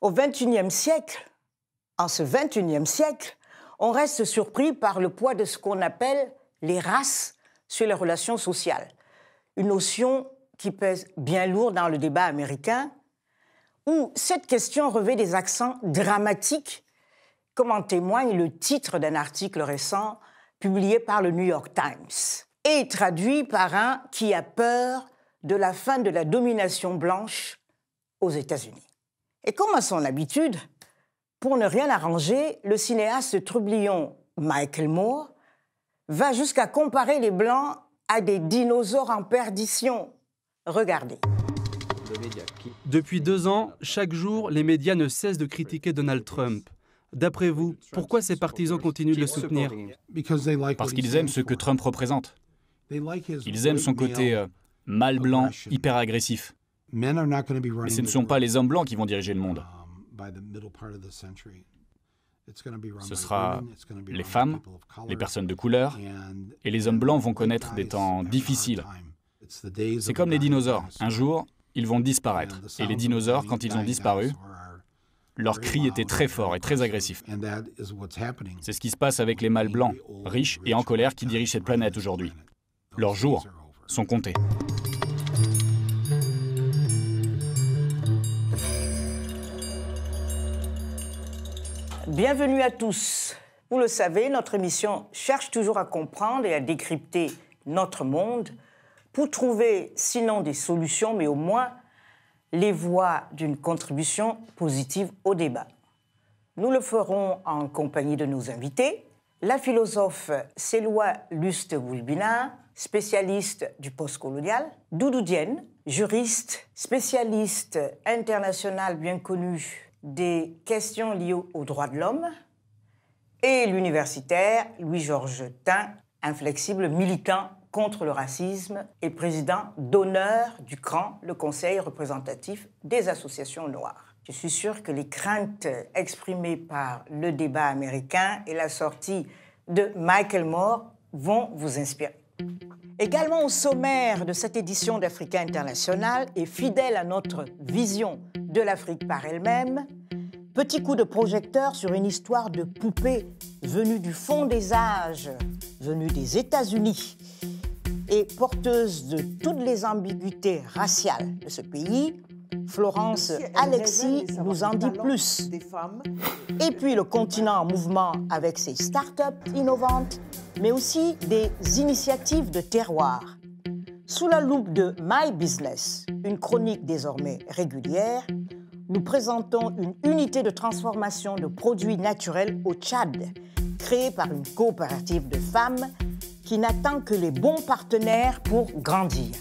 Au XXIe siècle, en ce XXIe siècle, on reste surpris par le poids de ce qu'on appelle les races sur les relations sociales. Une notion qui pèse bien lourd dans le débat américain, où cette question revêt des accents dramatiques, comme en témoigne le titre d'un article récent publié par le New York Times, et traduit par un qui a peur de la fin de la domination blanche aux États-Unis. Et comme à son habitude, pour ne rien arranger, le cinéaste trublion Michael Moore va jusqu'à comparer les Blancs à des dinosaures en perdition. Regardez. Depuis 2 ans, chaque jour, les médias ne cessent de critiquer Donald Trump. D'après vous, pourquoi ses partisans continuent de le soutenir? Parce qu'ils aiment ce que Trump représente. Ils aiment son côté mâle blanc, hyper agressif. Mais ce ne sont pas les hommes blancs qui vont diriger le monde. Ce sera les femmes, les personnes de couleur, et les hommes blancs vont connaître des temps difficiles. C'est comme les dinosaures. Un jour, ils vont disparaître. Et les dinosaures, quand ils ont disparu, leurs cris étaient très forts et très agressifs. C'est ce qui se passe avec les mâles blancs, riches et en colère, qui dirigent cette planète aujourd'hui. Leurs jours sont comptés. Bienvenue à tous. Vous le savez, notre émission cherche toujours à comprendre et à décrypter notre monde pour trouver, sinon des solutions, mais au moins les voies d'une contribution positive au débat. Nous le ferons en compagnie de nos invités, la philosophe Selwa Luste-Boulbina, spécialiste du postcolonial, Doudou Diène, juriste, spécialiste international bien connu des questions liées aux droits de l'homme, et l'universitaire Louis-Georges Tin, inflexible militant contre le racisme et président d'honneur du CRAN, le Conseil représentatif des associations noires. Je suis sûre que les craintes exprimées par le débat américain et la sortie de Michael Moore vont vous inspirer. Également au sommaire de cette édition d'Africa International et fidèle à notre vision de l'Afrique par elle-même, petit coup de projecteur sur une histoire de poupée venue du fond des âges, venue des États-Unis et porteuse de toutes les ambiguïtés raciales de ce pays. Florence Alexis nous en dit plus. Et puis le continent en mouvement avec ses start-up innovantes, mais aussi des initiatives de terroir. Sous la loupe de My Business, une chronique désormais régulière, nous présentons une unité de transformation de produits naturels au Tchad, créée par une coopérative de femmes qui n'attend que les bons partenaires pour grandir.